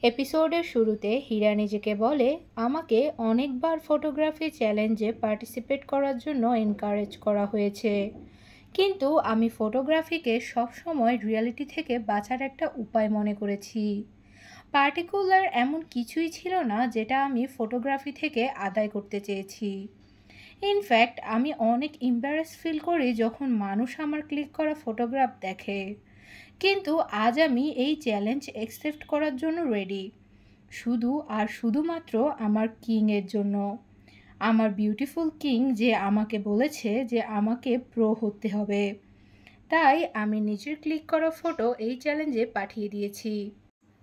এপিসোডের শুরুতে হীরা নিজেকে বলে, আমাকে অনেকবার ফটোগ্রাফি চ্যালেঞ্জে পার্টিসিপেট করার জন্য এনকারেজ করা হয়েছে, কিন্তু আমি ফটোগ্রাফিকে সবসময় রিয়েলিটি থেকে বাঁচার একটা উপায় মনে করেছি। পার্টিকুলার এমন কিছুই ছিল না যেটা আমি ফটোগ্রাফি থেকে আদায় করতে চেয়েছি। ইনফ্যাক্ট আমি অনেক এম্বারেস ফিল করি যখন মানুষ আমার ক্লিক করা ফটোগ্রাফ দেখে। কিন্তু আজ আমি এই চ্যালেঞ্জ অ্যাকসেপ্ট করার জন্য রেডি, শুধু আর শুধুমাত্র আমার কিংয়ের জন্য। আমার বিউটিফুল কিং যে আমাকে বলেছে যে আমাকে প্রো হতে হবে। তাই আমি নিজের ক্লিক করা ফটো এই চ্যালেঞ্জে পাঠিয়ে দিয়েছি,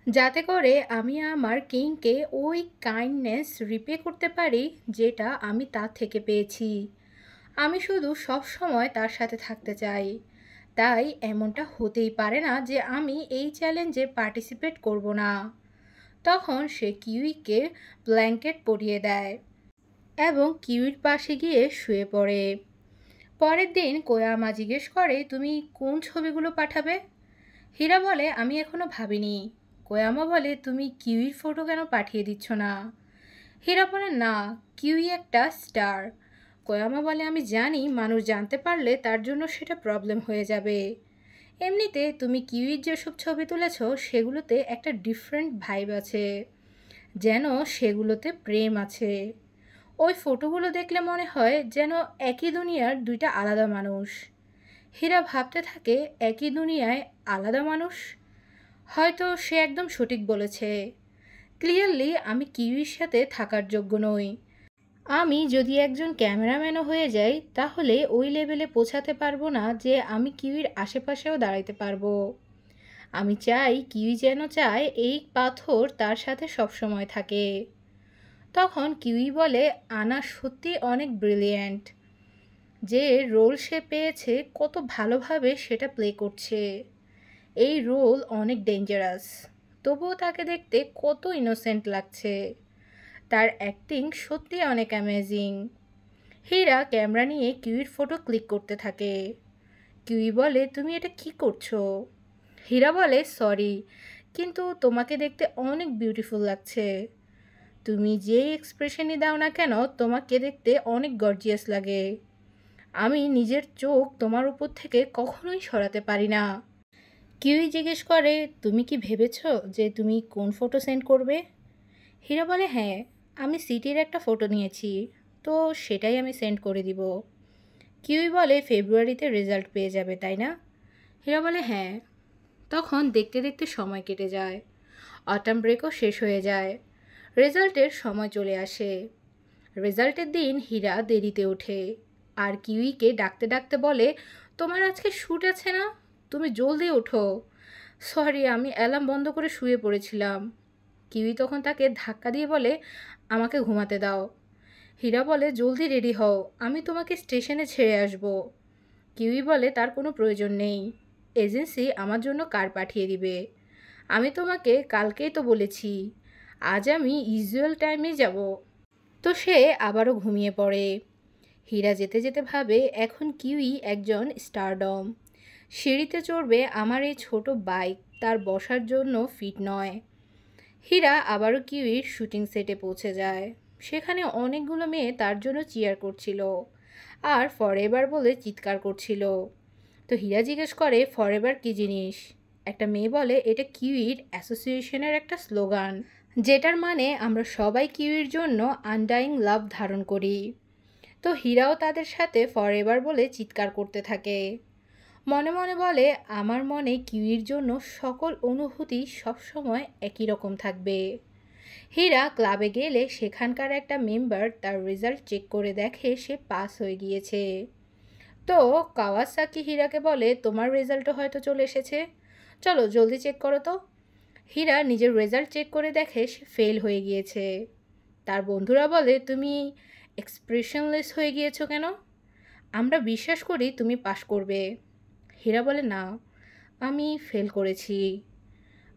যাতে করে আমি আমার কিংকে ওই কাইন্ডনেস রিপে করতে পারি যেটা আমি তার থেকে পেয়েছি। আমি শুধু সব সময় তার সাথে থাকতে চাই। তাই এমনটা হতেই পারে না যে আমি এই চ্যালেঞ্জে পার্টিসিপেট করব না। তখন সে কিউইকে ব্ল্যাঙ্কেট পরিয়ে দেয় এবং কিউইর পাশে গিয়ে শুয়ে পড়ে। পরের দিন কোয়ামা জিজ্ঞেস করে, তুমি কোন ছবিগুলো পাঠাবে? হীরা বলে, আমি এখনো ভাবিনি। কোয়ামা বলে, তুমি কিউইর ফটো কেন পাঠিয়ে দিচ্ছ না? হীরা বলে, না, কিউই একটা স্টার। কোয়ামা বলে, আমি জানি মানুষ জানতে পারলে তার জন্য সেটা প্রবলেম হয়ে যাবে। এমনিতে তুমি কিউইর যেসব ছবি তুলেছ সেগুলোতে একটা ডিফারেন্ট ভাইব আছে, যেন সেগুলোতে প্রেম আছে। ওই ফটোগুলো দেখলে মনে হয় যেন একই দুনিয়ার দুইটা আলাদা মানুষ। হীরা ভাবতে থাকে, একই দুনিয়ায় আলাদা মানুষ? হয়তো সে একদম সঠিক বলেছে। ক্লিয়ারলি আমি কিউইর সাথে থাকার যোগ্য নই। আমি যদি একজন ক্যামেরাম্যানও হয়ে যাই তাহলে ওই লেভেলে পৌঁছাতে পারবো না যে আমি কিউইর আশেপাশেও দাঁড়াতে পারবো। আমি চাই কিউই যেন চায় এই পাথর তার সাথে সবসময় থাকে। তখন কিউই বলে, আনা সত্যি অনেক ব্রিলিয়েন্ট। যে রোল সে পেয়েছে কত ভালোভাবে সেটা প্লে করছে। এই রোল অনেক ডেঞ্জারাস, তবুও তাকে দেখতে কত ইনোসেন্ট লাগছে। তার অ্যাক্টিং সত্যি অনেক অ্যামেজিং। হীরা ক্যামেরা নিয়ে কিউইর ফটো ক্লিক করতে থাকে। কিউই বলে, তুমি এটা কি করছো? হীরা বলে, সরি, কিন্তু তোমাকে দেখতে অনেক বিউটিফুল লাগছে। তুমি যে এক্সপ্রেশনই দাও না কেন তোমাকে দেখতে অনেক গর্জিয়াস লাগে। আমি নিজের চোখ তোমার উপর থেকে কখনোই সরাতে পারি না। কিউই জিজ্ঞেস করে, তুমি কি ভেবেছো যে তুমি কোন ফটো সেন্ড করবে? হীরা বলে, হ্যাঁ, আমি সিটির একটা ফটো নিয়েছি, তো সেটাই আমি সেন্ড করে দিব। কিউই বলে, ফেব্রুয়ারিতে রেজাল্ট পেয়ে যাবে তাই না? হীরা বলে, হ্যাঁ। তখন দেখতে দেখতে সময় কেটে যায়, অটাম ব্রেকও শেষ হয়ে যায়, রেজাল্টের সময় চলে আসে। রেজাল্টের দিন হীরা দেরিতে ওঠে আর কিউইকে ডাকতে ডাকতে বলে, তোমার আজকে শ্যুট আছে না? তুমি জলদি ওঠো। সরি, আমি অ্যালার্ম বন্ধ করে শুয়ে পড়েছিলাম। কিউই তখন তাকে ধাক্কা দিয়ে বলে, আমাকে ঘুমাতে দাও। হীরা বলে, জলদি রেডি হও, আমি তোমাকে স্টেশনে ছেড়ে আসব। কিউই বলে, তার কোনো প্রয়োজন নেই, এজেন্সি আমার জন্য কার পাঠিয়ে দিবে। আমি তোমাকে কালকেই তো বলেছি আজ আমি ইউজুয়াল টাইমে যাব। তো সে আবারও ঘুমিয়ে পড়ে। হীরা যেতে যেতে ভাবে, এখন কিউই একজন স্টারডম। সিঁড়িতে চড়বে আমার এই ছোট বাইক তার বসার জন্য ফিট নয়। হীরা আবারও কিউইর শুটিং সেটে পৌঁছে যায়। সেখানে অনেকগুলো মেয়ে তার জন্য চিয়ার করছিল আর ফরএভার বলে চিৎকার করছিল। তো হীরা জিজ্ঞেস করে, ফরএভার কী জিনিস? একটা মেয়ে বলে, এটা কিউইর অ্যাসোসিয়েশনের একটা স্লোগান, যেটার মানে আমরা সবাই কিউইর জন্য আনডাইং লাভ ধারণ করি। তো হীরাও তাদের সাথে ফরএভার বলে চিৎকার করতে থাকে। মনে মনে বলে, আমার মনে কিউইর জন্য সকল অনুভূতি সবসময় একই রকম থাকবে। হীরা ক্লাবে গেলে সেখানকার একটা মেম্বার তার রেজাল্ট চেক করে দেখে সে পাস হয়ে গিয়েছে। তো কাওয়াসাকি হীরাকে বলে, তোমার রেজাল্টও হয়তো চলে এসেছে, চলো জলদি চেক করো তো। হীরা নিজের রেজাল্ট চেক করে দেখে সে ফেল হয়ে গিয়েছে। তার বন্ধুরা বলে, তুমি এক্সপ্রেশনলেস হয়ে গিয়েছো কেন? আমরা বিশ্বাস করি তুমি পাস করবে। হীরা বলে, না, আমি ফেল করেছি,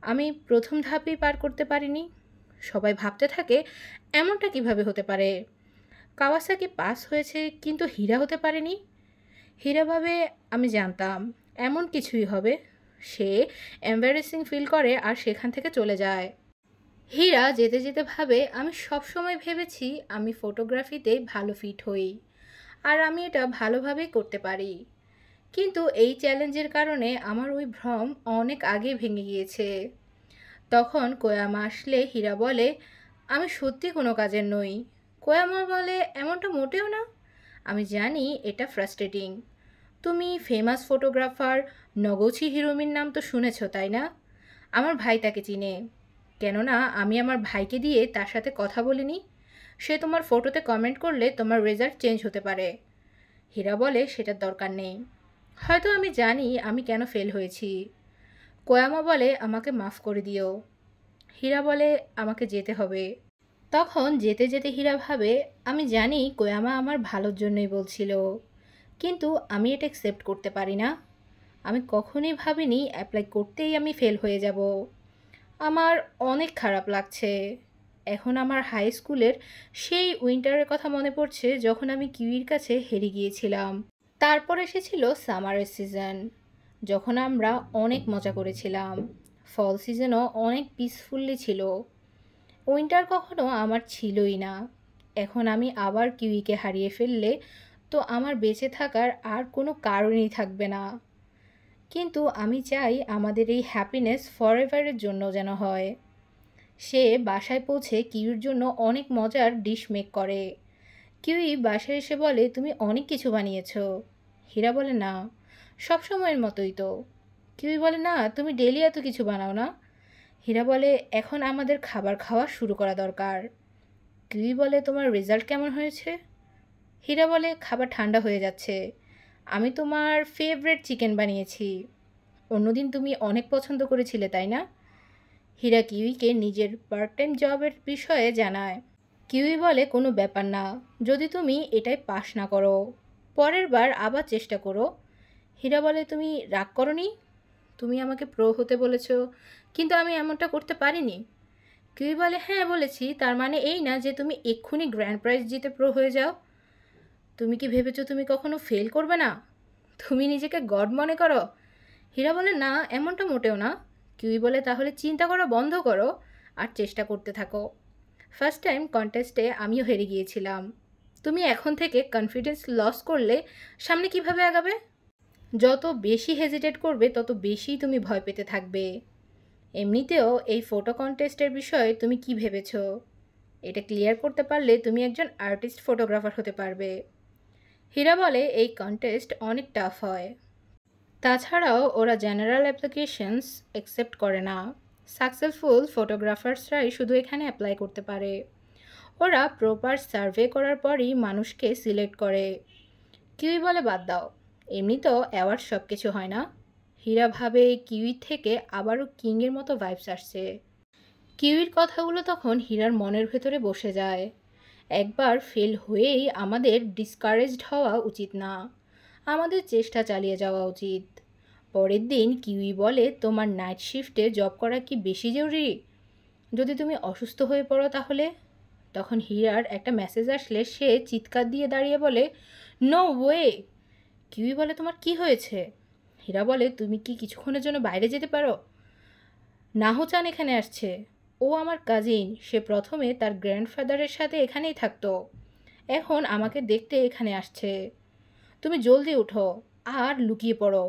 আমি প্রথম ধাপেই পার করতে পারিনি। সবাই ভাবতে থাকে, এমনটা কিভাবে হতে পারে? কাওয়াসাকি পাস হয়েছে কিন্তু হীরা হতে পারেনি। হীরা ভাবে, আমি জানতাম এমন কিছুই হবে। সে এম্বারেসিং ফিল করে আর সেখান থেকে চলে যায়। হীরা যেতে যেতে ভাবে, আমি সবসময় ভেবেছি আমি ফটোগ্রাফিতে ভালো ফিট হই আর আমি এটা ভালোভাবেই করতে পারি। কিন্তু এই চ্যালেঞ্জের কারণে আমার ওই ভ্রম অনেক আগে ভেঙে গিয়েছে। তখন কোয়ামা আসলে হীরা বলে, আমি সত্যি কোনো কাজের নই। কোয়ামা বলে, এমনটা মোটেও না। আমি জানি এটা ফ্রাস্ট্রেটিং। তুমি ফেমাস ফটোগ্রাফার নগোচি হিরোমির নাম তো শুনেছ, তাই না? আমার ভাই তাকে চিনে। কেননা আমি আমার ভাইকে দিয়ে তার সাথে কথা বলিনি। সে তোমার ফটোতে কমেন্ট করলে তোমার রেজাল্ট চেঞ্জ হতে পারে। হীরা বলে, সেটার দরকার নেই। হয়তো আমি জানি আমি কেন ফেল হয়েছি। কোয়ামা বলে, আমাকে মাফ করে দিও। হীরা বলে, আমাকে যেতে হবে। তখন যেতে যেতে হীরা ভাবে, আমি জানি কোয়ামা আমার ভালোর জন্যই বলছিল, কিন্তু আমি এটা অ্যাকসেপ্ট করতে পারি না। আমি কখনোই ভাবিনি অ্যাপ্লাই করতেই আমি ফেল হয়ে যাব। আমার অনেক খারাপ লাগছে। এখন আমার হাই স্কুলের সেই উইন্টারের কথা মনে পড়ছে যখন আমি কিউইর কাছে হেরে গিয়েছিলাম। তারপর এসেছিল সামারের সিজন, যখন আমরা অনেক মজা করেছিলাম। ফল সিজনও অনেক পিসফুলি ছিল। উইন্টার কখনো আমার ছিলই না। এখন আমি আবার কিউইকে হারিয়ে ফেললে তো আমার বেঁচে থাকার আর কোনো কারণই থাকবে না। কিন্তু আমি চাই আমাদের এই হ্যাপিনেস ফরএভারের জন্য যেন হয়। সে বাসায় পৌঁছে কিউইর জন্য অনেক মজার ডিশ মেক করে। কিউই বাসায় এসে বলে, তুমি অনেক কিছু বানিয়েছো। হীরা বলে, না, সব সময়ের মতোই তো। কিউই বলে, না, তুমি ডেলি এত কিছু বানাও না। হীরা বলে, এখন আমাদের খাবার খাওয়া শুরু করা দরকার। কিউই বলে, তোমার রেজাল্ট কেমন হয়েছে? হীরা বলে, খাবার ঠান্ডা হয়ে যাচ্ছে। আমি তোমার ফেভারিট চিকেন বানিয়েছি। অন্যদিন তুমি অনেক পছন্দ করেছিলে, তাই না? হীরা কিউইকে নিজের পার্ট টাইম জবের বিষয়ে জানায়। কিউই বলে, কোনো ব্যাপার না, যদি তুমি এটাই পাস না করো, পরের বার আবার চেষ্টা করো। হীরা বলে, তুমি রাগ করনি? তুমি আমাকে প্রো হতে বলেছো, কিন্তু আমি এমনটা করতে পারিনি। কিউই বলে, হ্যাঁ বলেছি, তার মানে এই না যে তুমি এক্ষুনি গ্র্যান্ড প্রাইজ জিতে প্রো হয়ে যাও। তুমি কি ভেবেছো তুমি কখনো ফেল করবে না? তুমি নিজেকে গড মনে করো? হীরা বলে, না, এমনটা মোটেও না। কিউই বলে, তাহলে চিন্তা করা বন্ধ করো আর চেষ্টা করতে থাকো। ফার্স্ট টাইম কন্টেস্টে আমিও হেরে গিয়েছিলাম। তুমি এখন থেকে কনফিডেন্স লস করলে সামনে কিভাবে আগাবে? যত বেশি হেজিটেট করবে তত বেশি তুমি ভয় পেতে থাকবে। এমনিতেও এই ফটো কন্টেস্টের বিষয়ে তুমি কি ভেবেছো? এটা ক্লিয়ার করতে পারলে তুমি একজন আর্টিস্ট ফটোগ্রাফার হতে পারবে। হীরা বলে, এই কন্টেস্ট অনেক টাফ হয়। তাছাড়াও ওরা জেনারেল অ্যাপ্লিকেশনস অ্যাকসেপ্ট করে না। সাকসেসফুল ফটোগ্রাফার্সরাই শুধু এখানে অ্যাপ্লাই করতে পারে। ওরা প্রপার সার্ভে করার পরই মানুষকে সিলেক্ট করে। কিউই বলে, বাদ দাও, এমনিতেও অ্যাওয়ার্ড সব কিছু হয় না। হীরা ভাবে কিউই থেকে আবারও কিংয়ের মতো ভাইবস আসছে। কিউইর কথাগুলো তখন হীরার মনের ভেতরে বসে যায়। একবার ফেল হয়েই আমাদের ডিসকারেজড হওয়া উচিত না। আমাদের চেষ্টা চালিয়ে যাওয়া উচিত। পরের দিন কিউই বলে, তোমার নাইট শিফটে জব করা কি বেশি জরুরি? যদি তুমি অসুস্থ হয়ে পড়ো তাহলে? তখন হীরার একটা মেসেজ আসলে সে চিৎকার দিয়ে দাঁড়িয়ে বলে, নো ওয়ে! কিউই বলে, তোমার কি হয়েছে? হীরা বলে, তুমি কি কিছুক্ষণের জন্য বাইরে যেতে পারো? নাহচান এখানে আসছে। ও আমার কাজিন, সে প্রথমে তার গ্র্যান্ডফাদারের সাথে এখানেই থাকতো, এখন আমাকে দেখতে এখানে আসছে। তুমি জলদি উঠো আর লুকিয়ে পড়ো।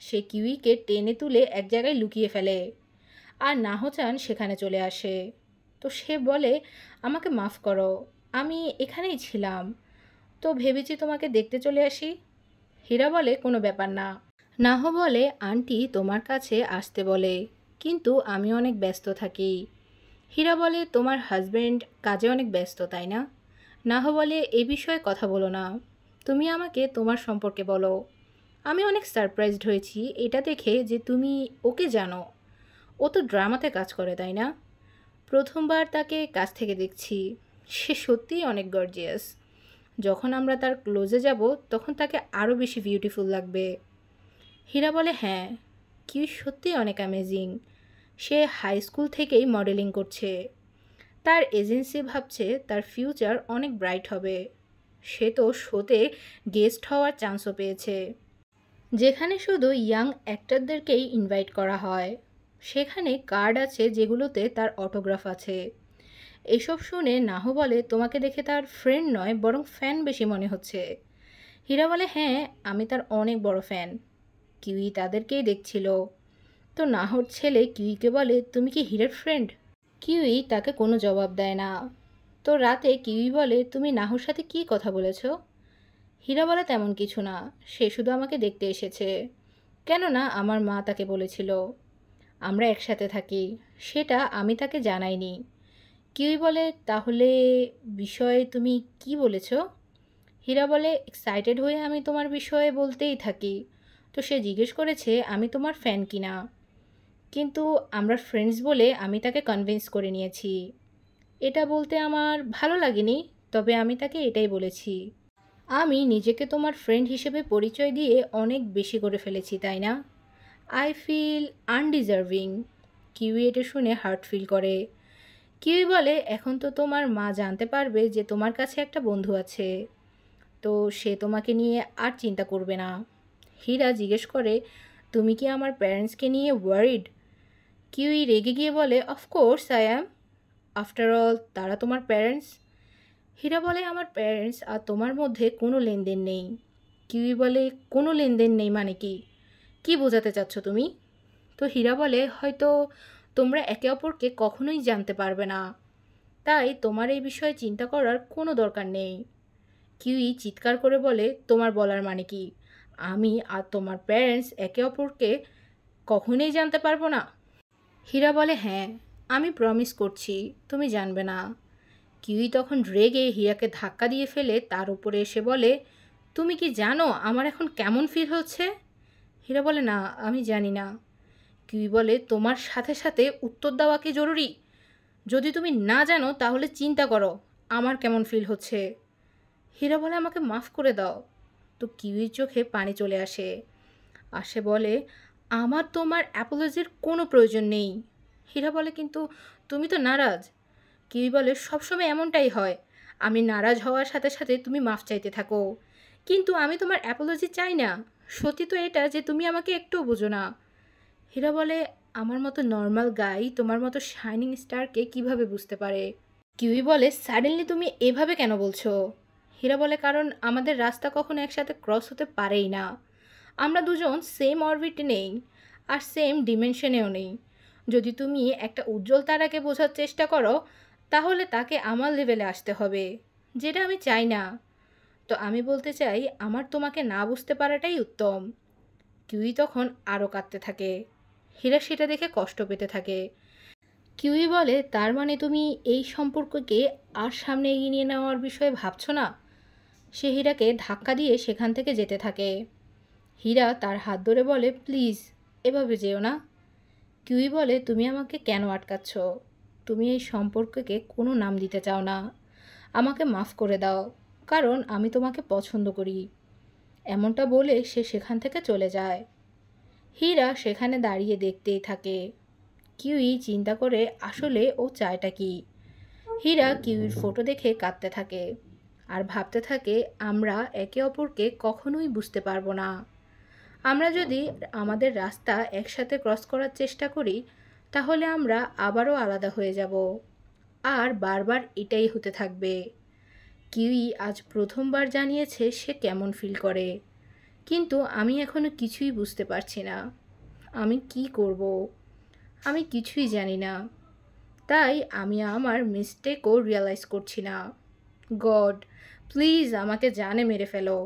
সে কিউইকে টেনে তুলে এক জায়গায় লুকিয়ে ফেলে আর নাহচান সেখানে চলে আসে। তো সে বলে, আমাকে মাফ করো, আমি এখানেই ছিলাম, তো ভেবেছি তোমাকে দেখতে চলে আসি। হীরা বলে, কোনো ব্যাপার না। নাহ বলে, আন্টি তোমার কাছে আসতে বলে, কিন্তু আমি অনেক ব্যস্ত থাকি। হীরা বলে, তোমার হাজব্যান্ড কাজে অনেক ব্যস্ত, তাই না? নাহ বলে, এ বিষয়ে কথা বলো না, তুমি আমাকে তোমার সম্পর্কে বলো। আমি অনেক সারপ্রাইজড হয়েছি এটা দেখে যে তুমি ওকে জানো। ও তো ড্রামাতে কাজ করে, তাই না? প্রথমবার তাকে কাছ থেকে দেখছি। সে সত্যিই অনেক গর্জিয়াস। যখন আমরা তার ক্লোজে যাব তখন তাকে আরও বেশি বিউটিফুল লাগবে। হীরা বলে, হ্যাঁ, কি সত্যি অনেক অ্যামেজিং। সে হাই স্কুল থেকেই মডেলিং করছে। তার এজেন্সি ভাবছে তার ফিউচার অনেক ব্রাইট হবে। সে তো শোতে গেস্ট হওয়ার চান্সও পেয়েছে, যেখানে শুধু ইয়াং অ্যাক্টরদেরকেই ইনভাইট করা হয়। সেখানে কার্ড আছে যেগুলোতে তার অটোগ্রাফ আছে। এসব শুনে নাহু বলে, তোমাকে দেখে তার ফ্রেন্ড নয় বরং ফ্যান বেশি মনে হচ্ছে। হীরা বলে, হ্যাঁ, আমি তার অনেক বড় ফ্যান। কিউই তাদেরকেই দেখছিল। তো নাহর ছেলে কিউইকে বলে, তুমি কি হীরের ফ্রেন্ড? কিউই তাকে কোনো জবাব দেয় না। তো রাতে কিউই বলে, তুমি নাহর সাথে কি কথা বলেছো? হীরা বলে, তেমন কিছু না, সে শুধু আমাকে দেখতে এসেছে। কেননা আমার মা তাকে বলেছিল আমরা একসাথে থাকি, সেটা আমি তাকে জানাইনি। কিউই বলে, তাহলে বিষয়ে তুমি কি বলেছ? হীরা বলে, এক্সাইটেড হয়ে আমি তোমার বিষয়ে বলতেই থাকি। তো সে জিজ্ঞেস করেছে আমি তোমার ফ্যান কিনা, কিন্তু আমরা ফ্রেন্ডস বলে আমি তাকে কনভিন্স করে নিয়েছি। এটা বলতে আমার ভালো লাগেনি, তবে আমি তাকে এটাই বলেছি। আমি নিজেকে তোমার ফ্রেন্ড হিসেবে পরিচয় দিয়ে অনেক বেশি করে ফেলেছি, তাই না? I feel আনডিজার্ভিং। কিউই এটা শুনে হার্ট ফিল করে। কিউই বলে, এখন তো তোমার মা জানতে পারবে যে তোমার কাছে একটা বন্ধু আছে, তো সে তোমাকে নিয়ে আর চিন্তা করবে না। হীরা জিজ্ঞেস করে, তুমি কি আমার প্যারেন্টসকে নিয়ে ওয়ারিড? কিউই রেগে গিয়ে বলে, of course I am. After all তারা তোমার প্যারেন্টস। হীরা বলে, আমার প্যারেন্টস আর তোমার মধ্যে কোনো লেনদেন নেই। কিউই বলে, কোনো লেনদেন নেই মানে কি? কি বোঝাতে চাচ্ছ তুমি? তো হীরা বলে, হয়তো তোমরা একে অপরকে কখনোই জানতে পারবে না, তাই তোমার এই বিষয়ে চিন্তা করার কোনো দরকার নেই। কিউই চিৎকার করে বলে, তোমার বলার মানে কি আমি আর তোমার প্যারেন্টস একে অপরকে কখনোই জানতে পারবো না? হীরা বলে, হ্যাঁ, আমি প্রমিস করছি তুমি জানবে না। কিউই তখন রেগে হীরাকে ধাক্কা দিয়ে ফেলে তার উপরে এসে বলে, তুমি কি জানো আমার এখন কেমন ফিল হচ্ছে? হীরা বলে, না, আমি জানি না। কিউই বলে, তোমার সাথে সাথে উত্তর দেওয়া কি জরুরি? যদি তুমি না জানো তাহলে চিন্তা করো আমার কেমন ফিল হচ্ছে। হীরা বলে, আমাকে মাফ করে দাও। তো কিউইর চোখে পানি চলে আসে। আসে বলে, আমার তোমার অ্যাপোলজির কোনো প্রয়োজন নেই। হীরা বলে, কিন্তু তুমি তো নারাজ। কিউই বলে, সবসময় এমনটাই হয়, আমি নারাজ হওয়ার সাথে সাথে তুমি মাফ চাইতে থাকো, কিন্তু আমি তোমার অ্যাপোলজি চাই না। সত্যি তো এটা যে তুমি আমাকে একটুও বোঝো না। হীরা বলে, আমার মতো নর্মাল গাই তোমার মতো শাইনিং স্টারকে কিভাবে বুঝতে পারে? কিউই বলে, সাডেনলি তুমি এভাবে কেন বলছো? হীরা বলে, কারণ আমাদের রাস্তা কখনো একসাথে ক্রস হতে পারেই না। আমরা দুজন সেম অরবিটে নেই, আর সেম ডিমেনশনেও নেই। যদি তুমি একটা উজ্জ্বল তারাকে বোঝার চেষ্টা করো, তাহলে তাকে আমার লেভেলে আসতে হবে, যেটা আমি চাই না। তো আমি বলতে চাই, আমার তোমাকে না বুঝতে পারাটাই উত্তম। কিউই তখন আরও কাঁদতে থাকে। হীরা সেটা দেখে কষ্ট পেতে থাকে। কিউই বলে, তার মানে তুমি এই সম্পর্ককে আর সামনে এগিয়ে নিয়ে নেওয়ার বিষয়ে ভাবছো না? সে হীরাকে ধাক্কা দিয়ে সেখান থেকে যেতে থাকে। হীরা তার হাত ধরে বলে, প্লিজ এভাবে যেও না। কিউই বলে, তুমি আমাকে কেন আটকাচ্ছ? তুমি এই সম্পর্ককে কোনো নাম দিতে চাও না। আমাকে মাফ করে দাও, কারণ আমি তোমাকে পছন্দ করি। এমনটা বলে সে সেখান থেকে চলে যায়। হীরা সেখানে দাঁড়িয়ে দেখতেই থাকে। কিউই চিন্তা করে আসলে ও চায়টা কি। হীরা কিউইর ফটো দেখে কাঁদতে থাকে আর ভাবতে থাকে, আমরা একে অপরকে কখনোই বুঝতে পারবো না। আমরা যদি আমাদের রাস্তা একসাথে ক্রস করার চেষ্টা করি, তাহলে আমরা আবারও আলাদা হয়ে যাব, আর বারবার এটাই হতে থাকবে। কিউই আজ প্রথমবার জানিয়েছে সে কেমন ফিল করে, কিন্তু আমি এখনো কিছুই বুঝতে পারছি না। আমি কি করব? আমি কিছুই জানি না। তাই আমি আমার মিস্টেকও রিয়ালাইজ করছি না। গড, প্লিজ আমাকে জানে মেরে ফেলো।